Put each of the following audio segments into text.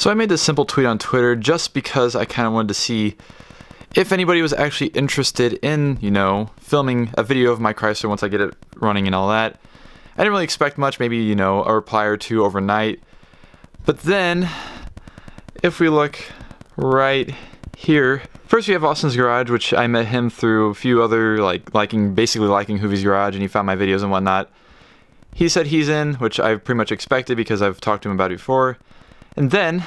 So I made this simple tweet on Twitter just because I kind of wanted to see if anybody was actually interested in, you know, filming a video of my Chrysler once I get it running and all that. I didn't really expect much, maybe, you know, a reply or two overnight. But then, if we look right here, first we have Austin's Garage, which I met him through a few other, basically liking Hoovie's Garage, and he found my videos and whatnot. He said he's in, which I pretty much expected because I've talked to him about it before. And then,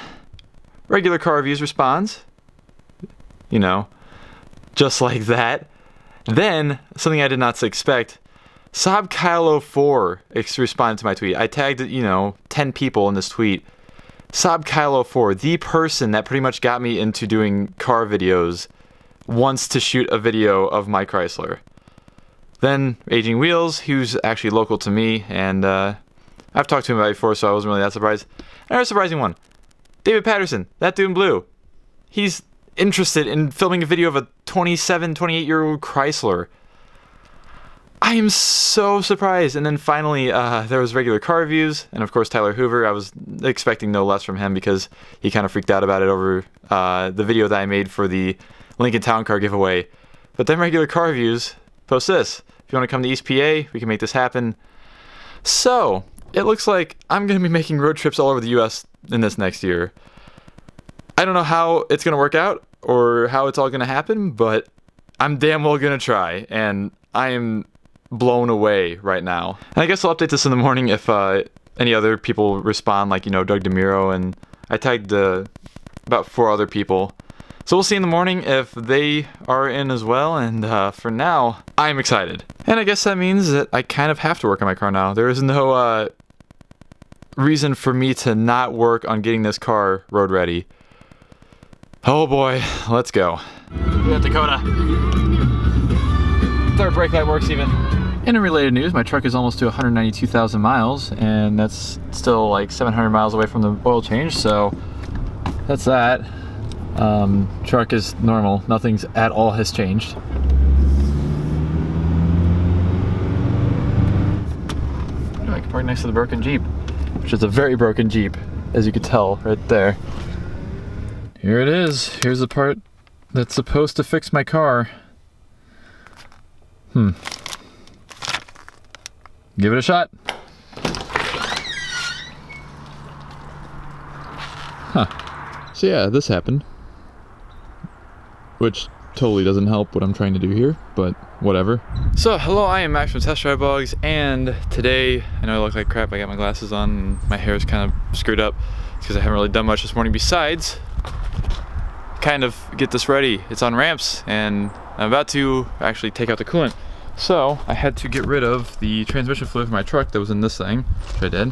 Regular Car Reviews responds, you know, just like that. Then, something I did not expect, Saab Kylo 4 responded to my tweet. I tagged, you know, 10 people in this tweet. Saab Kylo 4, the person that pretty much got me into doing car videos, wants to shoot a video of my Chrysler. Then, Aging Wheels, who's actually local to me, and I've talked to him about it before, so I wasn't really that surprised. Another surprising one, David Patterson, that dude in blue. He's interested in filming a video of a 27, 28-year-old Chrysler. I am so surprised. And then finally, there was Regular Car Reviews, and of course Tyler Hoover. I was expecting no less from him because he kind of freaked out about it over the video that I made for the Lincoln Town Car giveaway. But then Regular Car Reviews posts this. If you want to come to East PA, we can make this happen. So, it looks like I'm going to be making road trips all over the US in this next year. I don't know how it's going to work out or how it's all going to happen, but I'm damn well going to try, and I am blown away right now. And I guess I'll update this in the morning if any other people respond, like, you know, Doug DeMiro, and I tagged about 4 other people. So we'll see in the morning if they are in as well, and for now, I'm excited. And I guess that means that I kind of have to work on my car now. There is no reason for me to not work on getting this car road ready. Oh boy, let's go. We got Dakota. Third brake light works even. In related news, my truck is almost to 192,000 miles, and that's still like 700 miles away from the oil change, so that's that. Truck is normal, nothing's at all has changed. I can park next to the broken Jeep, which is a very broken Jeep, as you can tell right there. Here it is. Here's the part that's supposed to fix my car. Give it a shot. So yeah, this happened. Which totally doesn't help what I'm trying to do here, but whatever. So, hello, I am Max from Test Drive Bugs, and today, I know I look like crap, I got my glasses on, and my hair is kind of screwed up, because I haven't really done much this morning besides kind of get this ready. It's on ramps, and I'm about to actually take out the coolant. So, I had to get rid of the transmission fluid for my truck that was in this thing, which I did.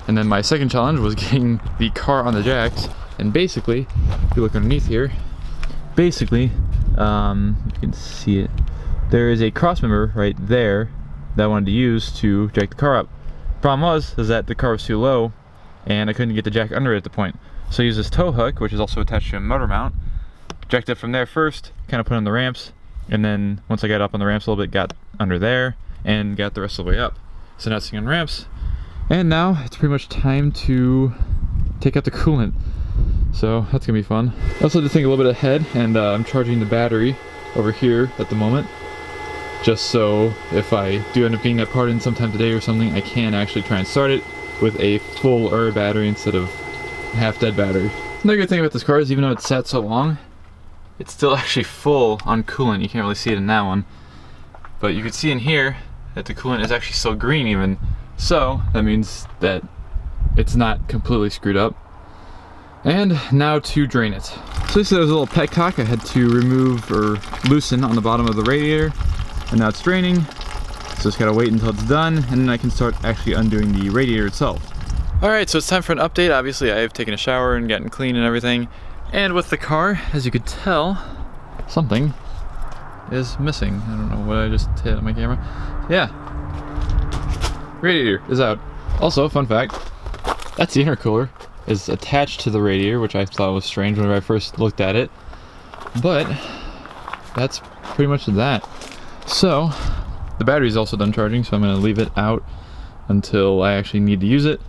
And then my second challenge was getting the car on the jacks, and basically, if you look underneath here, basically, you can see it, there is a cross member right there that I wanted to use to jack the car up. Problem is that the car was too low, and I couldn't get the jack under it at the point. So I used this tow hook, which is also attached to a motor mount, jacked it from there first, kind of put on the ramps, and then once I got up on the ramps a little bit, got under there, and got the rest of the way up. So now it's sitting on ramps, and now it's pretty much time to take out the coolant. So that's gonna be fun. I also had to think a little bit ahead, and I'm charging the battery over here at the moment, just so if I do end up getting that part in sometime today or something, I can actually try and start it with a full battery instead of half-dead battery. Another good thing about this car is even though it's sat so long, it's still actually full on coolant. You can't really see it in that one, but you can see in here that the coolant is actually still green even. So that means that it's not completely screwed up. And now to drain it. So this is a little petcock I had to remove or loosen on the bottom of the radiator, and now it's draining. So just gotta wait until it's done, and then I can start actually undoing the radiator itself. Alright, so it's time for an update. Obviously I have taken a shower and gotten clean and everything. And with the car, as you could tell, something is missing. I don't know what I just hit on my camera. Yeah. Radiator is out. Also, fun fact, that's the intercooler. Is attached to the radiator, which I thought was strange whenever I first looked at it. But that's pretty much that. So the battery's also done charging, so I'm going to leave it out until I actually need to use it.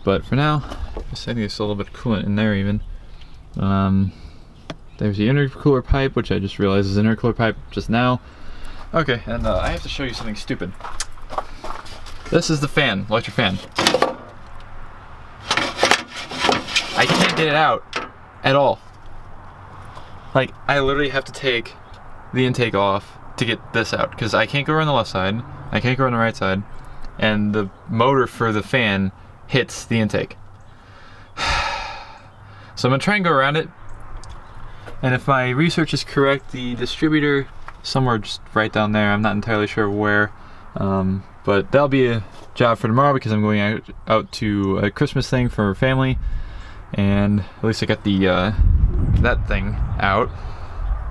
But for now, I think there's still a little bit of coolant in there even. There's the intercooler pipe, which I just realized is an intercooler pipe just now. Okay, and I have to show you something stupid. This is the fan, electric fan. I can't get it out at all. Like, I literally have to take the intake off to get this out, because I can't go around the left side, I can't go around the right side, and the motor for the fan hits the intake. So I'm gonna try and go around it, and if my research is correct, the distributor somewhere just right down there, I'm not entirely sure where, but that'll be a job for tomorrow because I'm going out to a Christmas thing for family, and at least I got the that thing out.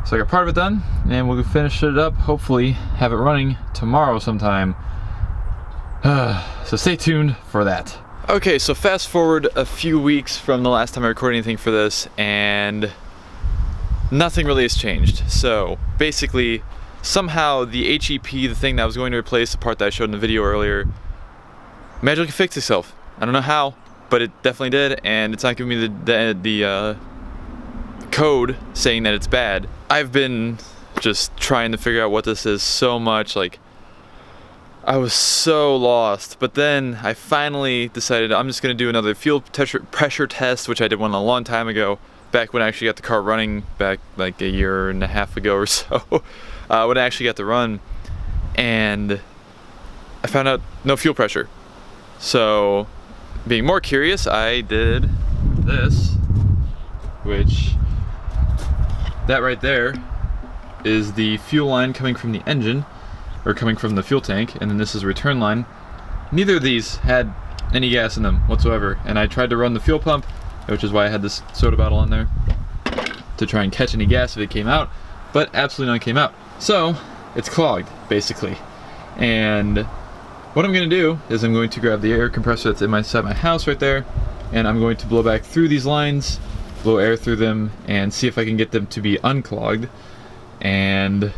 So I got part of it done, and we'll finish it up, hopefully have it running tomorrow sometime. So stay tuned for that. Okay, so fast forward a few weeks from the last time I recorded anything for this, and nothing really has changed. So basically, somehow the HEP, the thing that was going to replace the part that I showed in the video earlier, magically fixed itself. I don't know how, but it definitely did, and it's not giving me the code saying that it's bad. I've been just trying to figure out what this is so much, like I was so lost, but then I finally decided I'm just gonna do another fuel pressure test, which I did one a long time ago, back when I actually got the car running, back like a year and a half ago or so, when I actually got to run, and I found out no fuel pressure. So being more curious, I did this, which that right there is the fuel line coming from the engine, or coming from the fuel tank, and then this is a return line. Neither of these had any gas in them whatsoever, and I tried to run the fuel pump, which is why I had this soda bottle on there, to try and catch any gas if it came out, but absolutely none came out. So it's clogged, basically. And what I'm gonna do is I'm going to grab the air compressor that's inside my house right there, and I'm going to blow back through these lines, blow air through them, and see if I can get them to be unclogged, and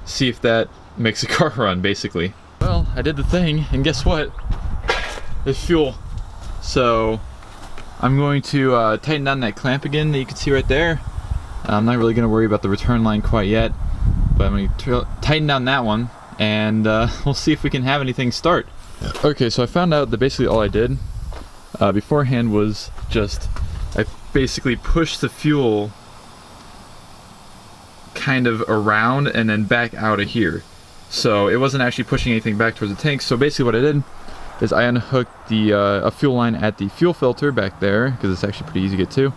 see if that makes the car run, basically. Well, I did the thing, and guess what? There's fuel. So I'm going to tighten down that clamp again that you can see right there. I'm not really going to worry about the return line quite yet, but I'm going to tighten down that one, and we'll see if we can have anything start. Okay, so I found out that basically all I did beforehand was just I basically pushed the fuel kind of around and then back out of here. So it wasn't actually pushing anything back towards the tank. So basically what I did is I unhooked the a fuel line at the fuel filter back there, because it's actually pretty easy to get to.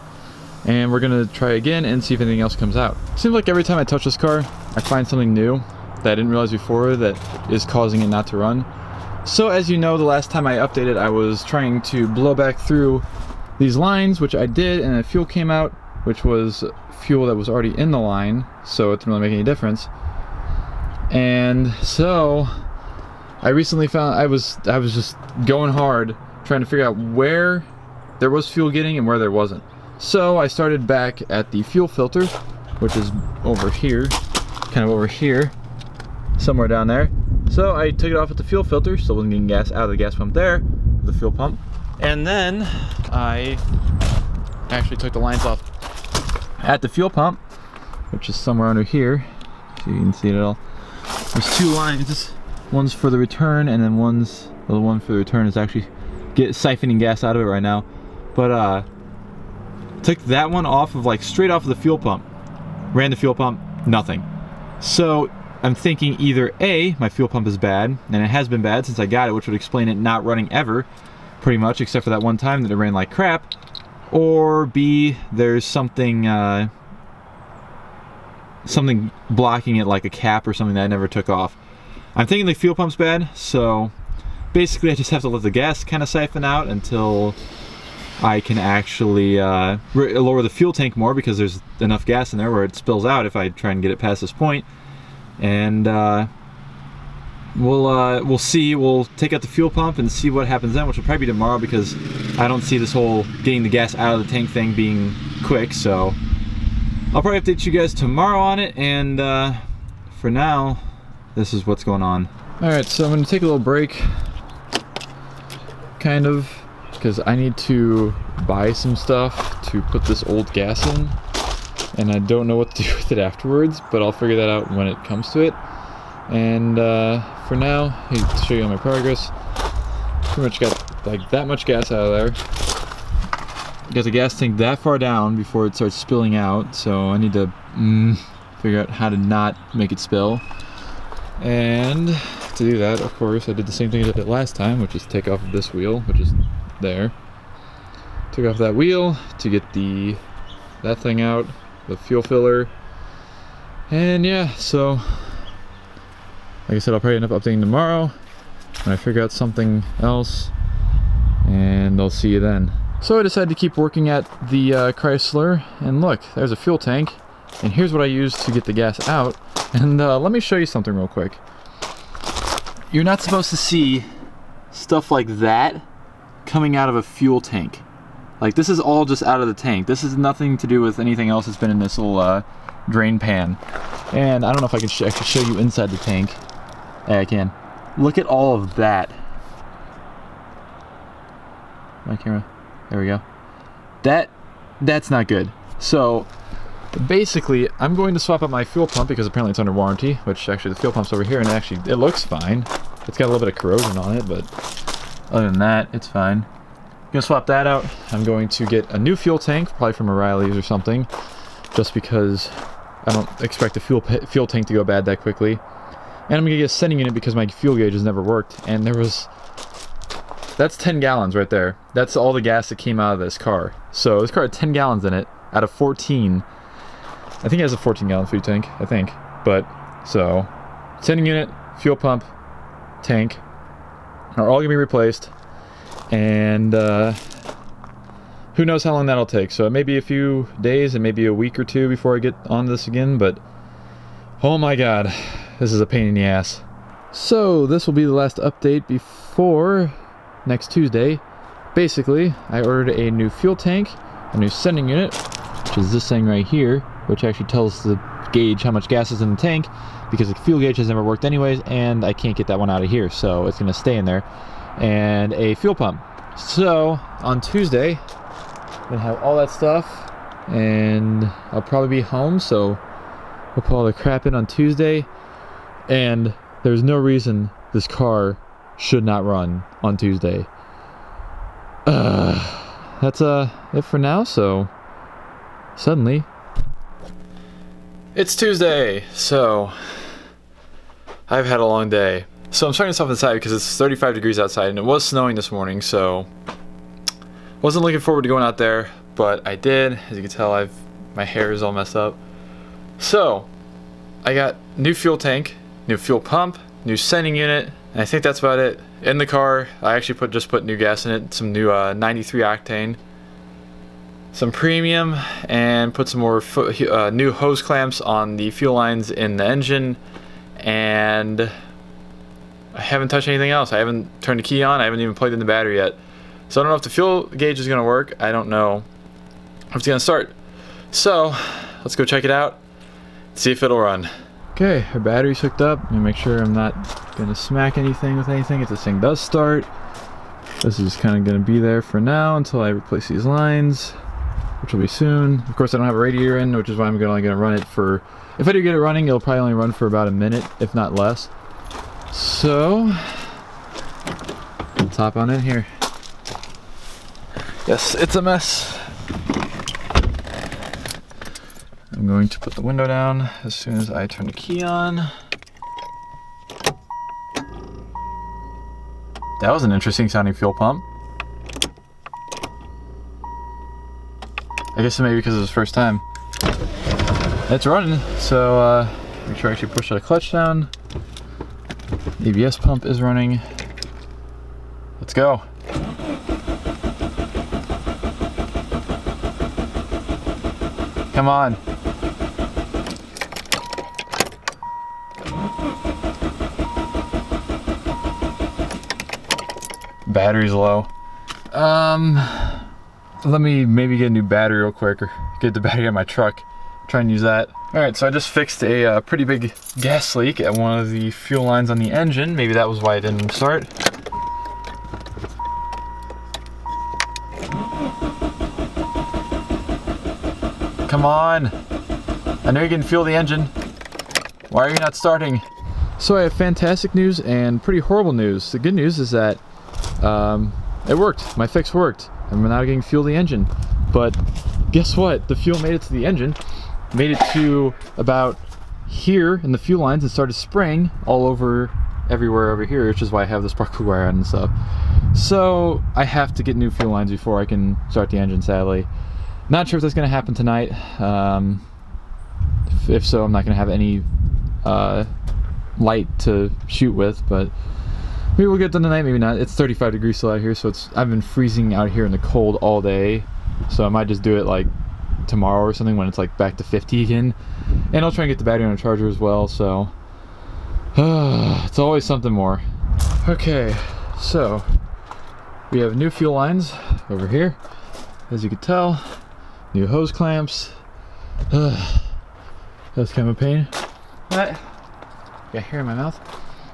And we're gonna try again and see if anything else comes out. Seems like every time I touch this car, I find something new that I didn't realize before that is causing it not to run. So as you know, the last time I updated, I was trying to blow back through these lines, which I did, and the fuel came out, which was fuel that was already in the line, so it didn't really make any difference. And so I recently found I was just going hard trying to figure out where there was fuel getting and where there wasn't. So I started back at the fuel filter, which is over here, kind of over here, somewhere down there. So I took it off at the fuel filter, still wasn't getting gas out of the gas pump there, the fuel pump. And then I actually took the lines off at the fuel pump, which is somewhere under here, so you can see it all. There's two lines, one's for the return, and then the one for the return is actually siphoning gas out of it right now. But took that one off of, like, straight off of the fuel pump, ran the fuel pump, nothing. So I'm thinking either A, my fuel pump is bad, and it has been bad since I got it, which would explain it not running ever, pretty much, except for that one time that it ran like crap, or B, there's something something blocking it, like a cap or something that I never took off. I'm thinking the fuel pump's bad, so basically I just have to let the gas kind of siphon out until I can actually lower the fuel tank more, because there's enough gas in there where it spills out if I try and get it past this point. And we'll see. We'll take out the fuel pump and see what happens then, which will probably be tomorrow, because I don't see this whole getting the gas out of the tank thing being quick. So I'll probably update you guys tomorrow on it, and for now, this is what's going on. Alright, so I'm going to take a little break, kind of, because I need to buy some stuff to put this old gas in, and I don't know what to do with it afterwards, but I'll figure that out when it comes to it. And for now, to show you all my progress, pretty much got like that much gas out of there. Got the gas tank that far down before it starts spilling out, so I need to figure out how to not make it spill. And to do that, of course, I did the same thing I did last time, which is take off this wheel, which is there. Took off that wheel to get that thing out, the fuel filler. And yeah, so like I said, I'll probably end up updating tomorrow when I figure out something else, and I'll see you then. So I decided to keep working at the Chrysler, and look, there's a fuel tank, and here's what I used to get the gas out. And let me show you something real quick. You're not supposed to see stuff like that coming out of a fuel tank. Like, this is all just out of the tank. This is nothing to do with anything else that's been in this little drain pan. And I don't know if I can actually show you inside the tank. Yeah, I can. Look at all of that. My camera. There we go. That's not good. So basically, I'm going to swap out my fuel pump because apparently it's under warranty, which actually the fuel pump's over here, and actually it looks fine. It's got a little bit of corrosion on it, but other than that, it's fine. I'm gonna swap that out. I'm going to get a new fuel tank, probably from O'Reilly's or something, just because I don't expect the fuel tank to go bad that quickly. And I'm gonna get a sending unit because my fuel gauge has never worked, and that's 10 gallons right there. That's all the gas that came out of this car. So this car had 10 gallons in it out of 14. I think it has a 14-gallon fuel tank, I think. But, so, sending unit, fuel pump, tank are all gonna be replaced. And who knows how long that'll take. So it may be a few days and maybe a week or two before I get on this again, but oh my god, this is a pain in the ass. So this will be the last update before next Tuesday. Basically, I ordered a new fuel tank, a new sending unit, which is this thing right here, which actually tells the gauge how much gas is in the tank, because the fuel gauge has never worked anyways, and I can't get that one out of here, so it's going to stay in there, and a fuel pump. So on Tuesday, I'm going to have all that stuff, and I'll probably be home, so we'll put all the crap in on Tuesday, and there's no reason this car should not run on Tuesday. That's it for now. So suddenly it's Tuesday, so I've had a long day. So I'm starting this off inside because it's 35 degrees outside and it was snowing this morning, so wasn't looking forward to going out there, but I did. As you can tell, my hair is all messed up. So I got new fuel tank, new fuel pump, new sending unit, and I think that's about it. In the car, I actually just put new gas in it, some new 93 octane, some premium, and put some more new hose clamps on the fuel lines in the engine, and I haven't touched anything else. I haven't turned the key on, I haven't even plugged in the battery yet. So I don't know if the fuel gauge is gonna work, I don't know if it's gonna start. So let's go check it out, see if it'll run. Okay, our battery's hooked up. Let me make sure I'm not gonna smack anything with anything if this thing does start. This is kind of gonna be there for now until I replace these lines, which will be soon. Of course, I don't have a radiator in, which is why I'm only gonna run it for, if I do get it running, it'll probably only run for about a minute, if not less. So, let's hop on in here. Yes, it's a mess. I'm going to put the window down as soon as I turn the key on. That was an interesting sounding fuel pump. I guess maybe because it was the first time. It's running, so make sure I actually push the clutch down. ABS pump is running. Let's go. Come on. Battery's low. Let me maybe get a new battery real quick, or get the battery out of my truck. Try and use that. Alright, so I just fixed a pretty big gas leak at one of the fuel lines on the engine. Maybe that was why it didn't start. Come on. I know you can feel the engine. Why are you not starting? So I have fantastic news and pretty horrible news. The good news is that it worked. My fix worked. I'm now getting fuel to the engine. But guess what? The fuel made it to the engine. Made it to about here in the fuel lines and started spraying all over everywhere over here, which is why I have the spark plug wire on and stuff. So I have to get new fuel lines before I can start the engine, sadly. Not sure if that's going to happen tonight. If so, I'm not going to have any light to shoot with, but maybe we'll get done tonight, maybe not. It's 35 degrees still out here, so I've been freezing out here in the cold all day, so I might just do it like tomorrow or something when it's like back to 50 again. And I'll try and get the battery on a charger as well, so it's always something more. Okay, so we have new fuel lines over here, as you can tell. New hose clamps. That's kind of a pain. But got hair in my mouth.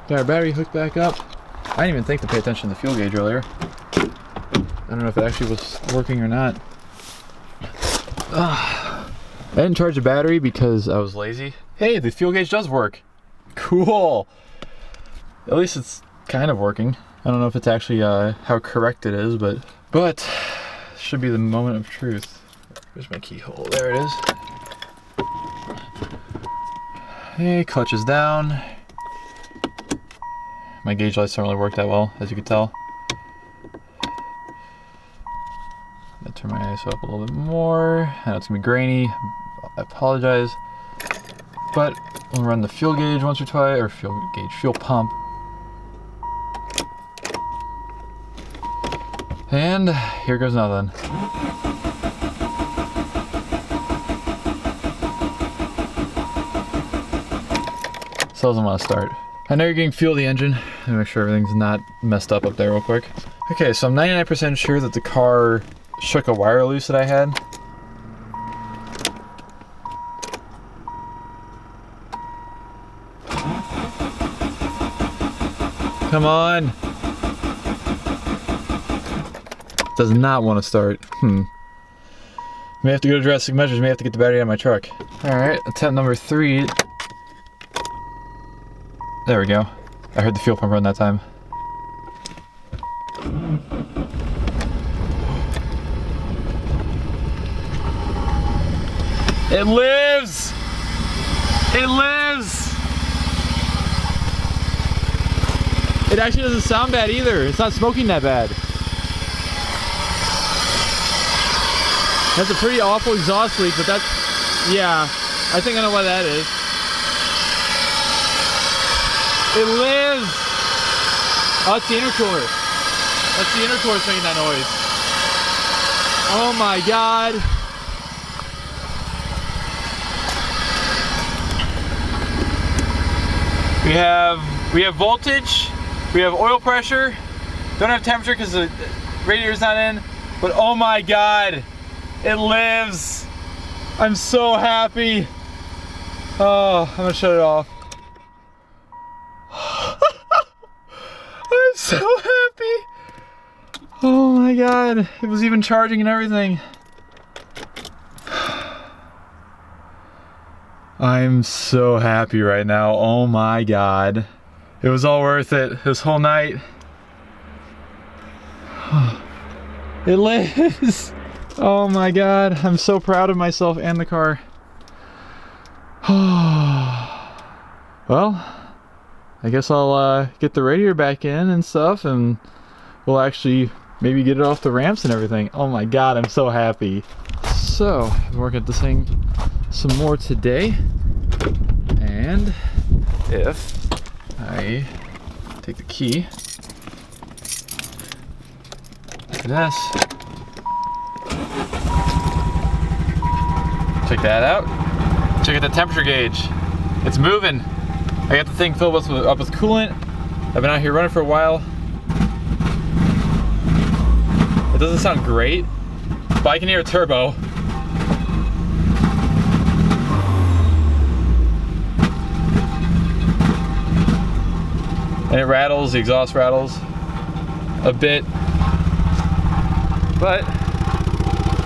Got our battery hooked back up. I didn't even think to pay attention to the fuel gauge earlier. I don't know if it actually was working or not. I didn't charge the battery because I was lazy. Hey, the fuel gauge does work. Cool. At least it's kind of working. I don't know if it's actually how correct it is, but should be the moment of truth. Where's my keyhole? There it is. Hey, clutch is down. My gauge lights don't really work that well, as you can tell. I'm gonna turn my ISO up a little bit more. I know it's gonna be grainy. I apologize. But we'll run the fuel gauge once or twice, or fuel pump. And here goes nothing. Still doesn't want to start. I know you're getting fuel to the engine. Let me make sure everything's not messed up there real quick. Okay, so I'm 99% sure that the car shook a wire loose that I had. Come on! Does not want to start. May have to go to drastic measures. May have to get the battery out of my truck. Alright, attempt number 3. There we go. I heard the fuel pump run that time. It lives! It lives! It actually doesn't sound bad either. It's not smoking that bad. That's a pretty awful exhaust leak, but that's, yeah, I think I know why that is. It lives! Oh, it's the intercooler. That's the intercooler making that noise. Oh my god. We have voltage, we have oil pressure, don't have temperature because the radiator's not in, but oh my god, it lives! I'm so happy. Oh, I'm gonna shut it off. I'm so happy. Oh my god, it was even charging and everything. I'm so happy right now. Oh my god. It was all worth it this whole night. It lives. Oh my god, I'm so proud of myself and the car. Well, I guess I'll get the radiator back in and stuff, and we'll actually maybe get it off the ramps and everything. Oh my god, I'm so happy. So, I've been working at this thing some more today, and if I take the key, look at this. Check that out. Check out the temperature gauge. It's moving. I got the thing filled up with coolant. I've been out here running for a while. It doesn't sound great, but I can hear a turbo. And it rattles, the exhaust rattles a bit. But,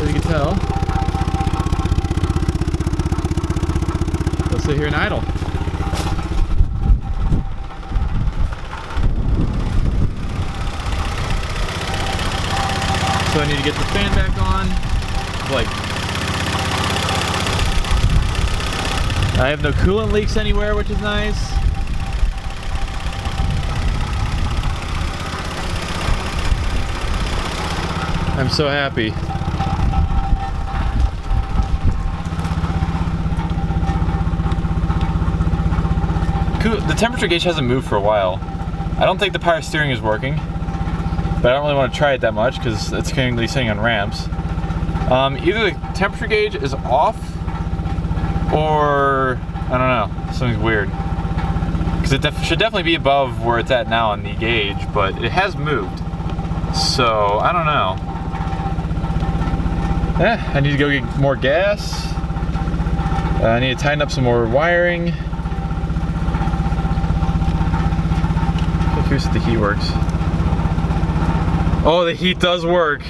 as you can tell, sit here and idle. So I need to get the fan back on. Like, I have no coolant leaks anywhere, which is nice. I'm so happy. The temperature gauge hasn't moved for a while. I don't think the power steering is working, but I don't really want to try it that much because it's currently sitting on ramps. Either the temperature gauge is off, or I don't know, something's weird. Because it should definitely be above where it's at now on the gauge, but it has moved. So I don't know. I need to go get more gas. I need to tighten up some more wiring. I'm curious if the heat works. Oh, the heat does work.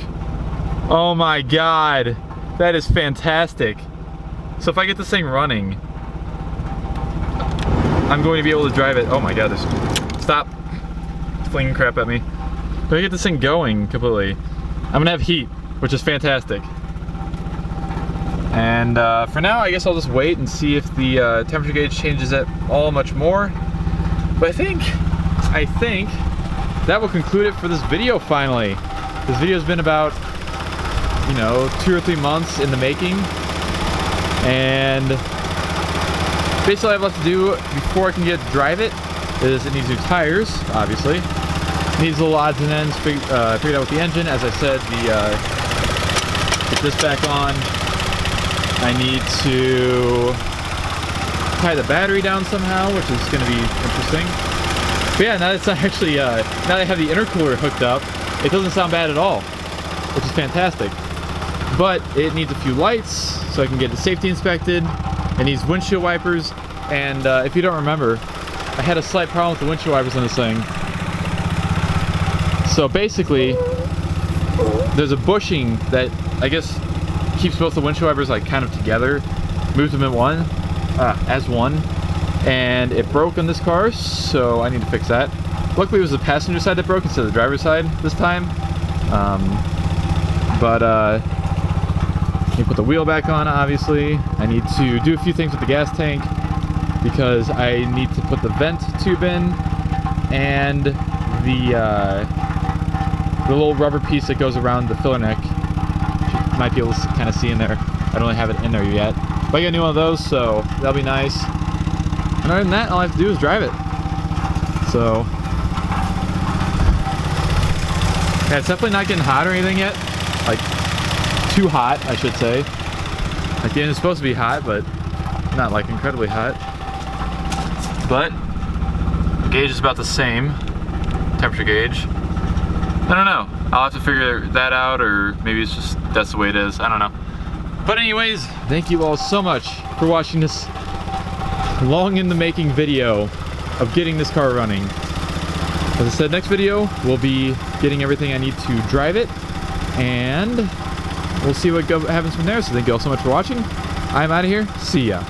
Oh my god, that is fantastic. So if I get this thing running, I'm going to be able to drive it. Oh my god, stop. It's flinging crap at me. If I get this thing going completely, I'm gonna have heat, which is fantastic. And for now, I guess I'll just wait and see if the temperature gauge changes at all much more. But I think that will conclude it for this video finally. This video's been about, you know, 2 or 3 months in the making. And basically all I have left to do before I can get to drive it is it needs new tires, obviously. It needs little odds and ends figured out with the engine. As I said, get this back on. I need to tie the battery down somehow, which is going to be interesting. But yeah, now that it's actually, now that I have the intercooler hooked up, it doesn't sound bad at all, which is fantastic. But it needs a few lights so I can get it safety inspected. It needs windshield wipers, and if you don't remember, I had a slight problem with the windshield wipers on this thing. So basically, there's a bushing that I guess keeps both the windshield wipers like kind of together, moves them in one, as one, and it broke on this car, so I need to fix that. Luckily it was the passenger side that broke instead of the driver's side this time. You put the wheel back on, obviously. I need to do a few things with the gas tank because I need to put the vent tube in and the little rubber piece that goes around the filler neck. You might be able to kind of see in there. I don't really have it in there yet. But I got a new one of those, so that'll be nice. And other than that, all I have to do is drive it. So yeah, it's definitely not getting hot or anything yet. Like, too hot, I should say. Like, the end is supposed to be hot, but not like incredibly hot. But the gauge is about the same, temperature gauge. I don't know. I'll have to figure that out, or maybe it's just that's the way it is. I don't know. But anyways, thank you all so much for watching this long in the making video of getting this car running. As I said, next video will be getting everything I need to drive it, and we'll see what happens from there. So thank you all so much for watching. I'm out of here. See ya.